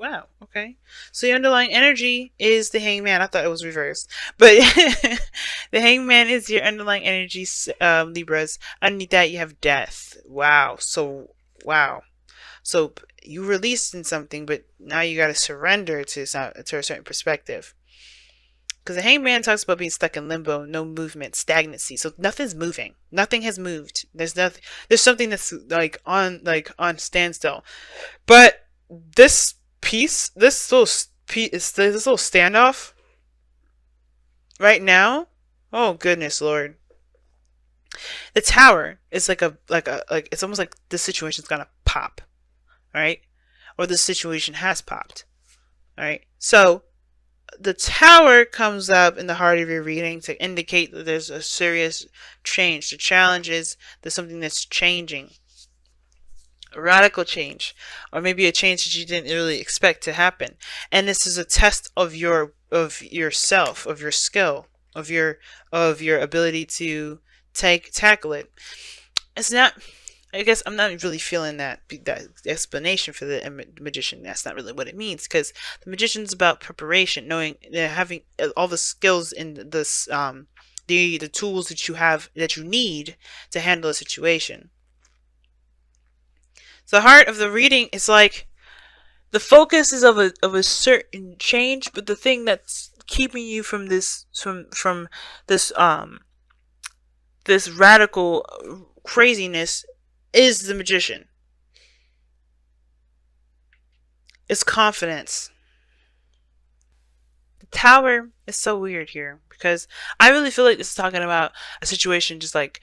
Wow. Okay. So the underlying energy is the hangman. I thought it was reversed, but the hangman is your underlying energy, Libras. Underneath that, you have death. Wow. So wow. So you released in something, but now you got to surrender to a certain perspective. Because the hangman talks about being stuck in limbo, no movement, stagnancy. So nothing's moving. Nothing has moved. There's nothing. There's something that's like on standstill. But this piece, this little standoff right now. Oh goodness, Lord! The tower is like it's almost like this situation's gonna pop, right? Or the situation has popped, right? So the tower comes up in the heart of your reading to indicate that there's a serious change. The challenge is there's something that's changing, a radical change, or maybe a change that you didn't really expect to happen. And this is a test of yourself, of your skill, of your ability to tackle it. It's not. I guess I'm not really feeling that explanation for the magician. That's not really what it means, because the magician's about preparation, knowing, having all the skills in this, the tools that you have that you need to handle a situation. So the heart of the reading is like the focus is of a certain change, but the thing that's keeping you from this radical craziness is the magician. It's confidence. The tower is so weird here because I really feel like this is talking about a situation just like,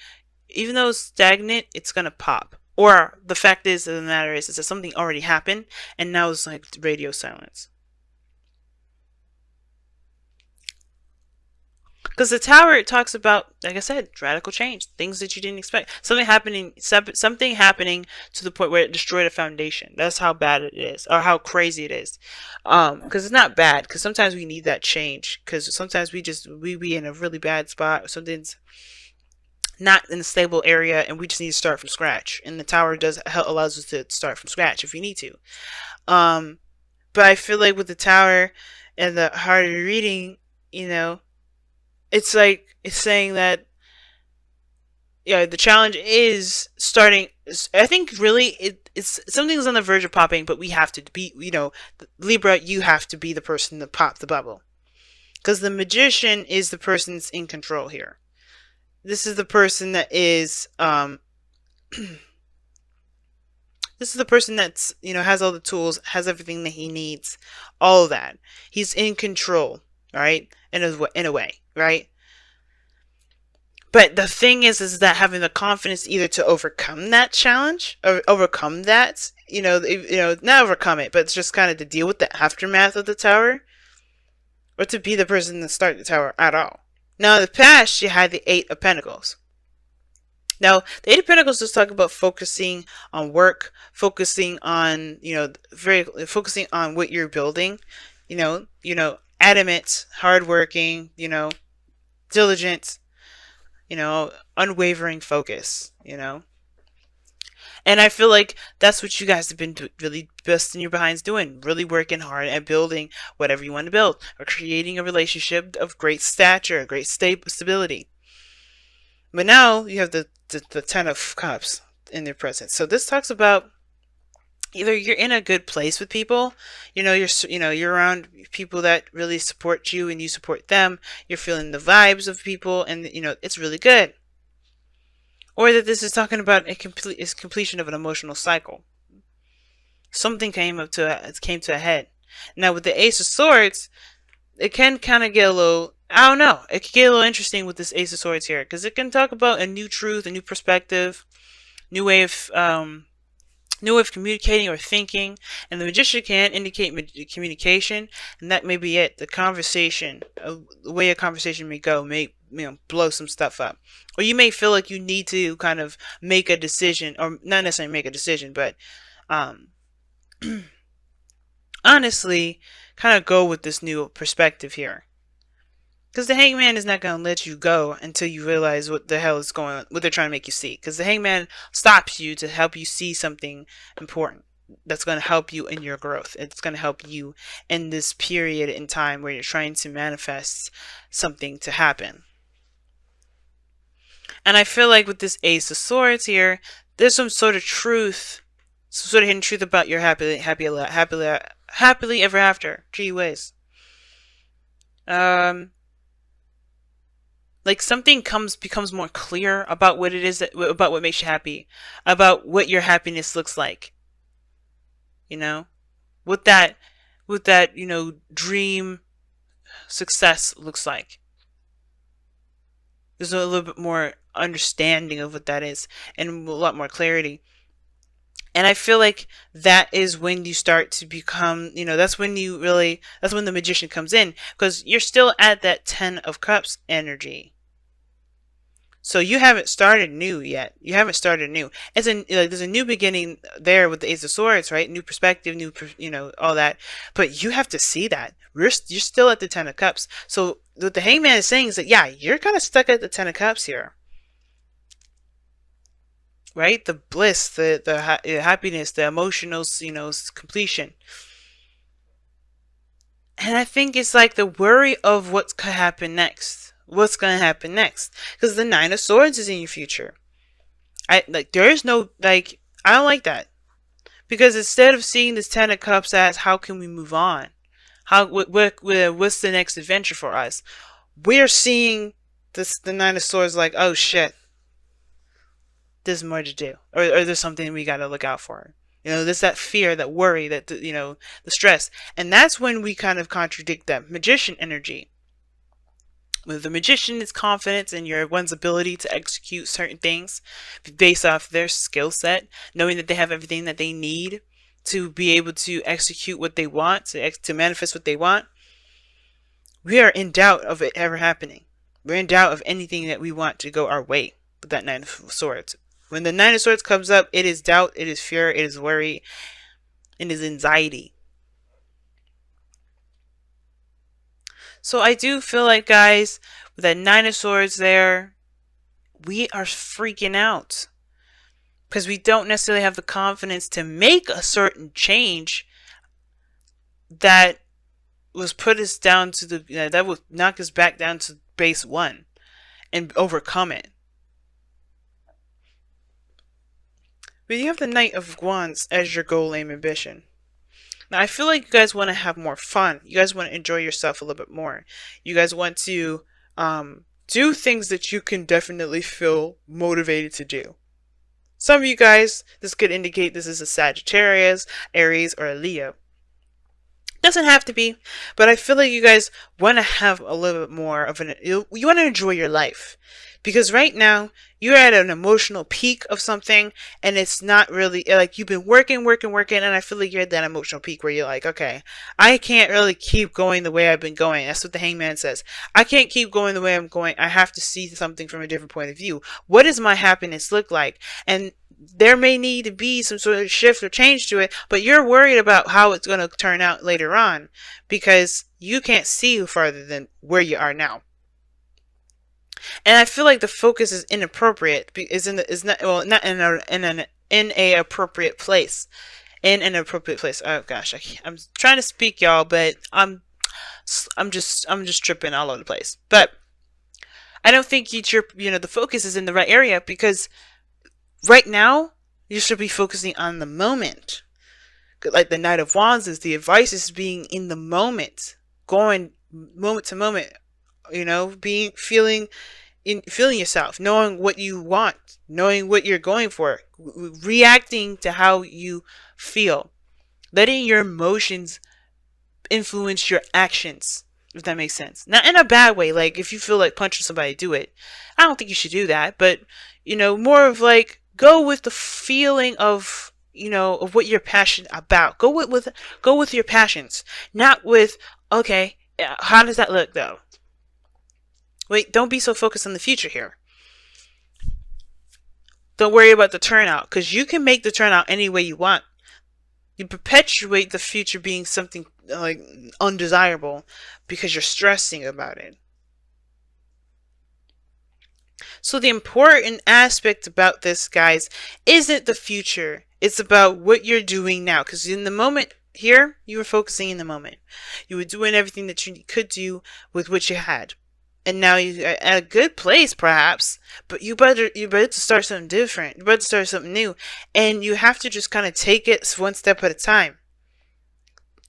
even though it's stagnant, it's gonna pop. Or the fact is of the matter is that something already happened and now it's like radio silence. Because the tower, it talks about, like I said, radical change, things that you didn't expect, something happening to the point where it destroyed a foundation. That's how bad it is, or how crazy it is. Because it's not bad. Because sometimes we need that change. Because sometimes we be in a really bad spot. Something's not in a stable area, and we just need to start from scratch. And the tower allows us to start from scratch if we need to. Um, but I feel like with the tower and the harder reading, you know, it's like it's saying that, yeah, the challenge is starting. I think really it's something's on the verge of popping, but we have to be, Libra, you have to be the person to pop the bubble, because the magician is the person that's in control here. This is the person that is this is the person that's, has all the tools, has everything that he needs, all of that. He's in control, right? In a way, right? But the thing is that having the confidence either to overcome that challenge or overcome that, not overcome it, but it's just kind of to deal with the aftermath of the tower, or to be the person to start the tower at all. Now, in the past, you had the Eight of Pentacles. Now, the Eight of Pentacles is talking about focusing on work, focusing on, focusing on what you're building, adamant, hardworking, diligent, unwavering focus, And I feel like that's what you guys have been really busting your behinds doing, really working hard at building whatever you want to build, or creating a relationship of great stature, great stability. But now you have the Ten of Cups in their presence. So this talks about either you're in a good place with people, you're around people that really support you and you support them. You're feeling the vibes of people, and it's really good. Or that this is talking about completion of an emotional cycle. Something came to a head. Now with the Ace of Swords, it can kind of get a little, I don't know, it can get a little interesting with this Ace of Swords here, because it can talk about a new truth, a new perspective, new way of communicating or thinking. And the Magician can indicate communication, and that may be it. The conversation, the way a conversation may go, may blow some stuff up, or you may feel like you need to kind of make a decision, or not necessarily make a decision, but honestly kind of go with this new perspective here, because the Hangman is not going to let you go until you realize what the hell is going on, what they're trying to make you see, because the Hangman stops you to help you see something important. that's going to help you in your growth. It's going to help you in this period in time where you're trying to manifest something to happen. And I feel like with this Ace of Swords here, there's some sort of truth, some sort of hidden truth about your happily ever after. Gee whiz. Like something becomes more clear about what it is about what makes you happy, about what your happiness looks like. You know, what that dream success looks like. There's a little bit more understanding of what that is and a lot more clarity. And I feel like that is when you start to become, that's when the magician comes in, because you're still at that 10 of Cups energy. So you haven't started new yet. You haven't started new. There's a new beginning there with the Ace of Swords, right? New perspective, all that. But you have to see that. You're still at the 10 of Cups. So what the Hangman is saying is that, yeah, you're kind of stuck at the 10 of Cups here. Right? The bliss, the happiness, the emotional, completion. And I think it's like the worry of what's going to happen next. What's going to happen next? Because the 9 of Swords is in your future. I don't like that. Because instead of seeing this 10 of Cups as how can we move on? What's the next adventure for us? We're seeing the 9 of Swords like, oh shit. There's more to do. Or there's something we got to look out for. There's that fear, that worry, that, the stress. And that's when we kind of contradict that magician energy. With the magician is confidence in one's ability to execute certain things based off their skill set, knowing that they have everything that they need to be able to execute what they want, to manifest what they want. We are in doubt of it ever happening. We're in doubt of anything that we want to go our way with that 9 of Swords. When the 9 of Swords comes up, it is doubt, it is fear, it is worry, it is anxiety. So I do feel like, guys, with that 9 of Swords there, we are freaking out. Because we don't necessarily have the confidence to make a certain change that was put us down to that would knock us back down to base 1 and overcome it. But you have the Knight of Wands as your goal, aim, ambition. Now, I feel like you guys want to have more fun. You guys want to enjoy yourself a little bit more. You guys want to do things that you can definitely feel motivated to do. Some of you guys, this could indicate this is a Sagittarius, Aries, or a Leo. Doesn't have to be, but I feel like you guys want to have a little bit more of you want to enjoy your life. Because right now, you're at an emotional peak of something, and it's not really, like, you've been working, and I feel like you're at that emotional peak where you're like, okay, I can't really keep going the way I've been going. That's what the Hangman says. I can't keep going the way I'm going. I have to see something from a different point of view. What does my happiness look like? And there may need to be some sort of shift or change to it, but you're worried about how it's going to turn out later on because you can't see farther than where you are now. And I feel like the focus is inappropriate. Not in a appropriate place. In an appropriate place. Oh gosh, I'm trying to speak, y'all, but I'm just tripping all over the place. But I don't think the focus is in the right area, because right now you should be focusing on the moment. Like the Knight of Wands is, the advice is being in the moment, going moment to moment. Feeling yourself, knowing what you want, knowing what you're going for, reacting to how you feel, letting your emotions influence your actions, if that makes sense. Not in a bad way, like if you feel like punching somebody, do it. I don't think you should do that, but more of like, go with the feeling of of what you're passionate about. Go with your passions, not with, okay, how does that look though? Wait, don't be so focused on the future here. Don't worry about the turnout, because you can make the turnout any way you want. You perpetuate the future being something like undesirable because you're stressing about it. So the important aspect about this, guys, isn't the future. It's about what you're doing now. Because in the moment here, you were focusing in the moment. You were doing everything that you could do with what you had. And now you're at a good place, perhaps, but you better to start something different. You better start something new, and you have to just kind of take it one step at a time,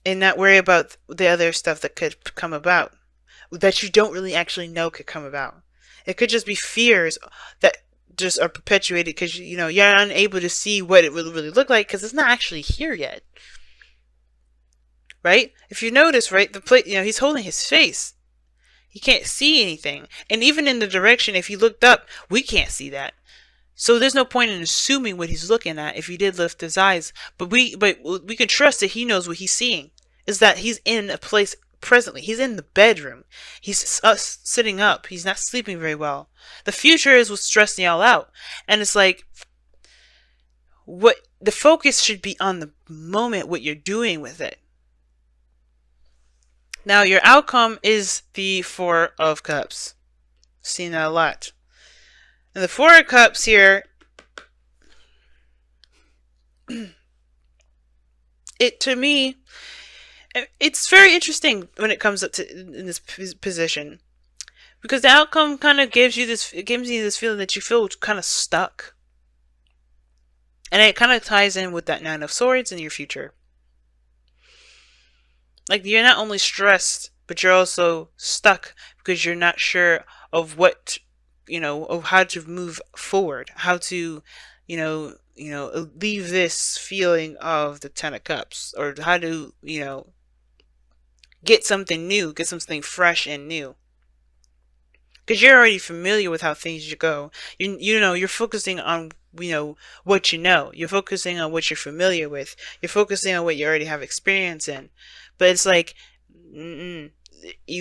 and not worry about the other stuff that could come about, that you don't really actually know could come about. It could just be fears that just are perpetuated because you're unable to see what it will really look like because it's not actually here yet, right? If you notice, right, the plate, he's holding his face. He can't see anything. And even in the direction, if he looked up, we can't see that. So there's no point in assuming what he's looking at if he did lift his eyes. But we can trust that he knows what he's seeing. Is that he's in a place presently. He's in the bedroom. He's sitting up. He's not sleeping very well. The future is what's stressing y'all out. And it's like, what the focus should be on the moment, what you're doing with it. Now, your outcome is the Four of Cups. Seen that a lot. And the Four of Cups here, to me, it's very interesting when it comes up to in this position, because the outcome kind of gives you this feeling that you feel kind of stuck, and it kind of ties in with that Nine of Swords in your future. Like, you're not only stressed, but you're also stuck because you're not sure of what, of how to move forward, how to, leave this feeling of the Ten of Cups, or how to, get something new, get something fresh and new. Because you're already familiar with how things go. You're focusing on, what you know. You're focusing on what you're familiar with. You're focusing on what you already have experience in. But it's like, you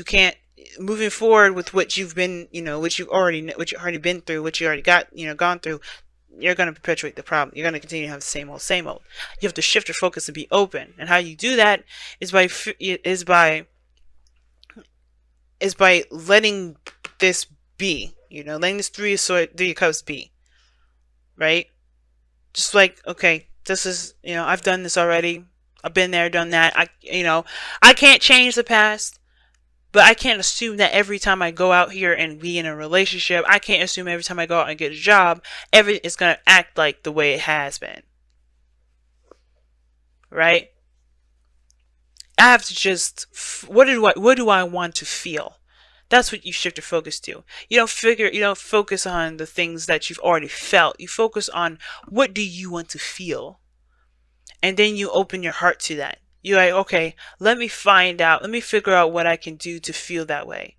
can't, moving forward with what you've been, what you already been through, what you already got, gone through. You're going to perpetuate the problem. You're going to continue to have the same old, same old. You have to shift your focus and be open. And how you do that is by letting this be. Letting this three of cups be. Right? Just like, okay, this is, I've done this already. I've been there, done that. I can't change the past, but I can't assume that every time I go out here and be in a relationship, I can't assume every time I go out and get a job, it's going to act like the way it has been. Right? I have to just, what do I want to feel? That's what you shift your focus to. You don't focus on the things that you've already felt. You focus on, what do you want to feel? And then you open your heart to that. You're like, okay, let me figure out what I can do to feel that way.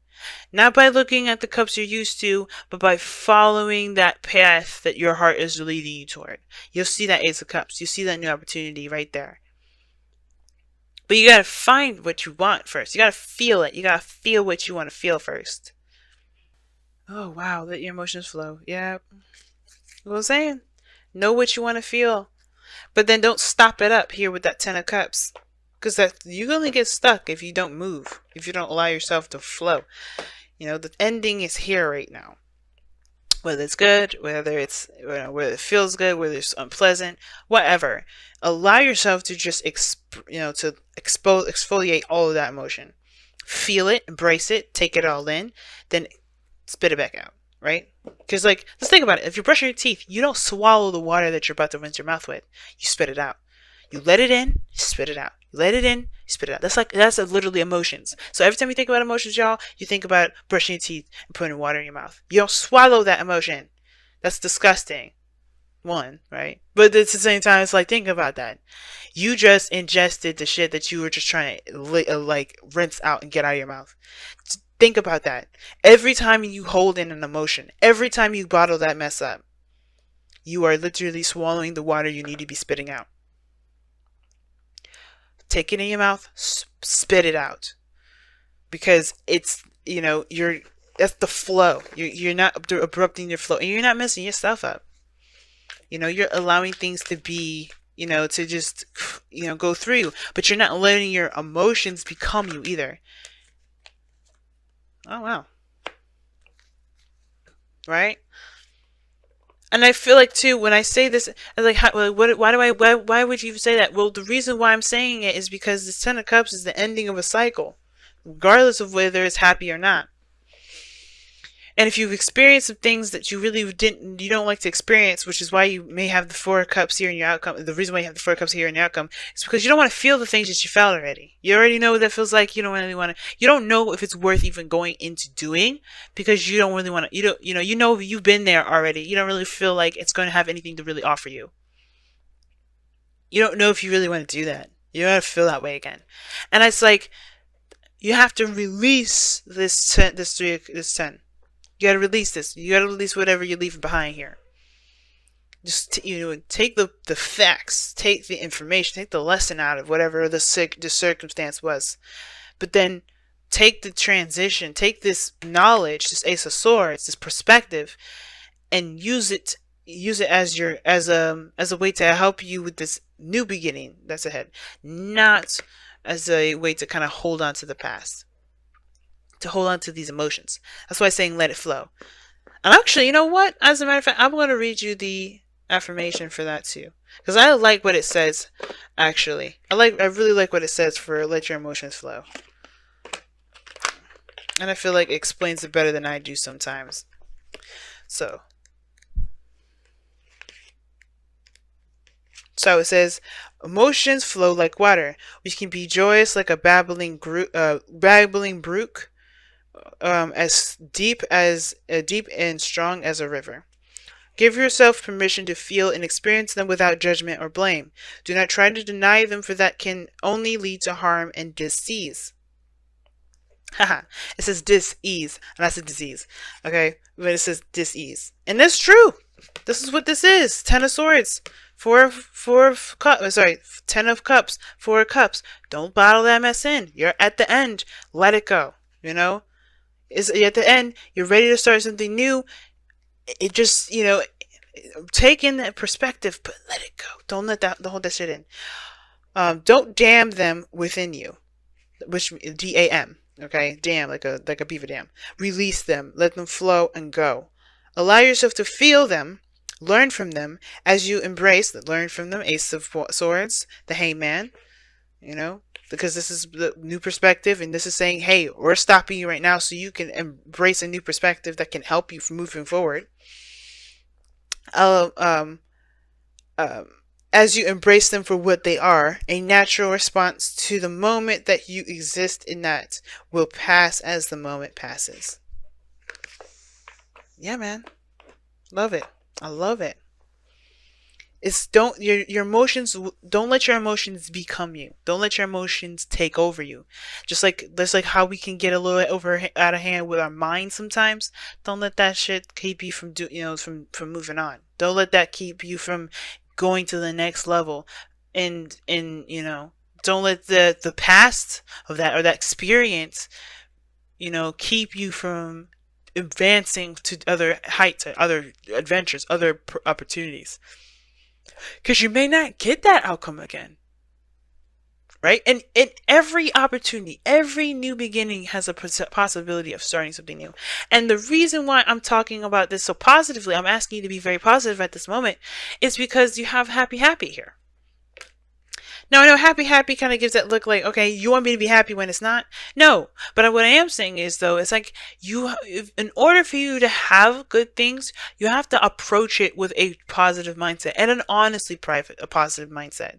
Not by looking at the cups you're used to, but by following that path that your heart is leading you toward. You'll see that Ace of Cups. You'll see that new opportunity right there. But you gotta find what you want first. You gotta feel it. You gotta feel what you want to feel first. Oh, wow. Let your emotions flow. Yeah. What I'm saying? Know what you want to feel. But then don't stop it up here with that Ten of Cups. Because you only get stuck if you don't move. If you don't allow yourself to flow. The ending is here right now. Whether it's good, whether it feels good, whether it's unpleasant, whatever. Allow yourself to just exfoliate all of that emotion. Feel it, embrace it, take it all in, then spit it back out. Right? Because, let's think about it. If you're brushing your teeth, you don't swallow the water that you're about to rinse your mouth with. You spit it out. You let it in, you spit it out. You let it in, you spit it out. That's literally emotions. So every time you think about emotions, y'all, you think about brushing your teeth and putting water in your mouth. You don't swallow that emotion. That's disgusting. One, right? But at the same time, it's like, think about that. You just ingested the shit that you were just trying to rinse out and get out of your mouth. Think about that. Every time you hold in an emotion, every time you bottle that mess up, you are literally swallowing the water you need to be spitting out. Take it in your mouth, spit it out. Because it's, that's the flow. You're not abrupting your flow, and you're not messing yourself up. You're allowing things to be, to just, go through you, but you're not letting your emotions become you either. Oh, wow. Right? And I feel like too, when I say this, I'm like, how, why do why would you say that? Well, the reason why I'm saying it is because the Ten of Cups is the ending of a cycle, regardless of whether it's happy or not. And if you've experienced some things that you don't like to experience, which is why you may have the Four of Cups here in your outcome. The reason why you have the Four of Cups here in your outcome is because you don't want to feel the things that you felt already. You already know what that feels like. You don't really want to. You don't know if it's worth even going into doing because you don't really want to. You know you've been there already. You don't really feel like it's going to have anything to really offer you. You don't know if you really want to do that. You don't want to feel that way again. And it's like you have to release this 10. You gotta release this. You gotta release whatever you're leaving behind here. Just take the facts, take the information, take the lesson out of whatever the circumstance was, but then take the transition, take this knowledge, this Ace of Swords, this perspective, and use it as a way to help you with this new beginning that's ahead, not as a way to kind of hold on to the past, to hold on to these emotions. That's why I'm saying let it flow. And actually, you know what? As a matter of fact, I'm going to read you the affirmation for that too, because I like what it says. Actually, I really like what it says for let your emotions flow, and I feel like it explains it better than I do sometimes. So it says, emotions flow like water, which can be joyous like a babbling brook, as deep and strong as a river. Give yourself permission to feel and experience them without judgment or blame. Do not try to deny them, for that can only lead to harm and disease. Haha, it says dis-ease, and I said disease. Okay, but it says dis-ease. And that's true. This is what this is. 10 of Swords. 10 of Cups. 4 of Cups. Don't bottle that mess in. You're at the end. Let it go. You know? Is at the end, you're ready to start something new. It just, take in that perspective, but let it go. Don't hold that shit in. Don't dam them within you, which DAM. Okay, dam like a beaver dam. Release them, let them flow and go. Allow yourself to feel them, learn from them as you learn from them. Ace of Swords, the Hangman. Because this is the new perspective, and this is saying, hey, we're stopping you right now so you can embrace a new perspective that can help you from moving forward. As you embrace them for what they are, a natural response to the moment that you exist in that will pass as the moment passes. Yeah, man. Love it. I love it. Your emotions, don't let your emotions become you. Don't let your emotions take over you. Just like how we can get a little out of hand with our mind sometimes. Don't let that shit keep you from from moving on. Don't let that keep you from going to the next level. And don't let the past of that or that experience, keep you from advancing to other heights, other adventures, other opportunities. Because you may not get that outcome again. Right? And in every opportunity, every new beginning has a possibility of starting something new. And the reason why I'm talking about this so positively, I'm asking you to be very positive at this moment, is because you have happy here. Now, I know happy kind of gives that look like, okay, you want me to be happy when it's not? No. But what I am saying is, though, it's like in order for you to have good things, you have to approach it with a positive mindset and an honestly positive mindset,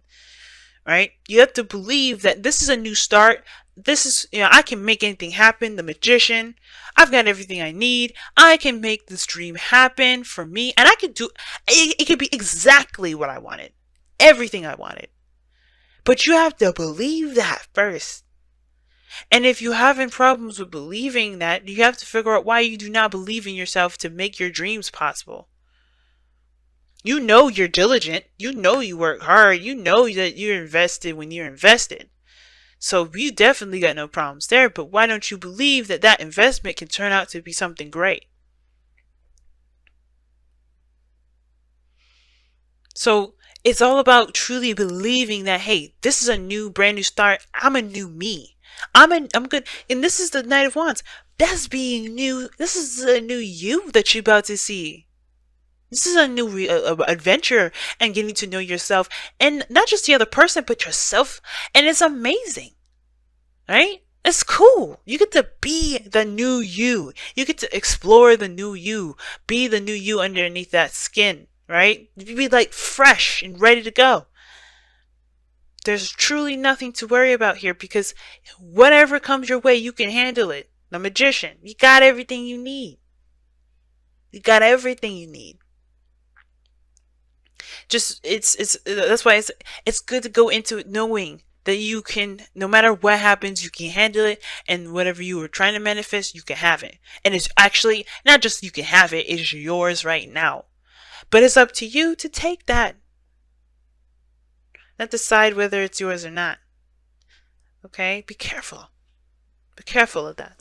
right? You have to believe that this is a new start. This is, I can make anything happen. The Magician. I've got everything I need. I can make this dream happen for me. And I can do it. It could be exactly what I wanted. Everything I wanted. But you have to believe that first. And if you're having problems with believing that, you have to figure out why you do not believe in yourself to make your dreams possible. You know you're diligent. You know you work hard. You know that you're invested when you're invested. So you definitely got no problems there. But why don't you believe that that investment can turn out to be something great? So it's all about truly believing that, hey, this is a brand new start. I'm a new me. I'm good. And this is the Knight of Wands. That's being new. This is a new you that you're about to see. This is a new adventure and getting to know yourself, and not just the other person, but yourself. And it's amazing, right? It's cool. You get to be the new you. You get to explore the new you. Be the new you underneath that skin, right? You be like fresh and ready to go. There's truly nothing to worry about here because whatever comes your way, you can handle it. The magician, you got everything you need. You got everything you need. Just it's that's why it's good to go into it knowing that you can, no matter what happens, you can handle it, and whatever you were trying to manifest, you can have it. And it's actually not just you can have it, it's yours right now. But it's up to you to take that. Not decide whether it's yours or not. Okay? Be careful. Be careful of that.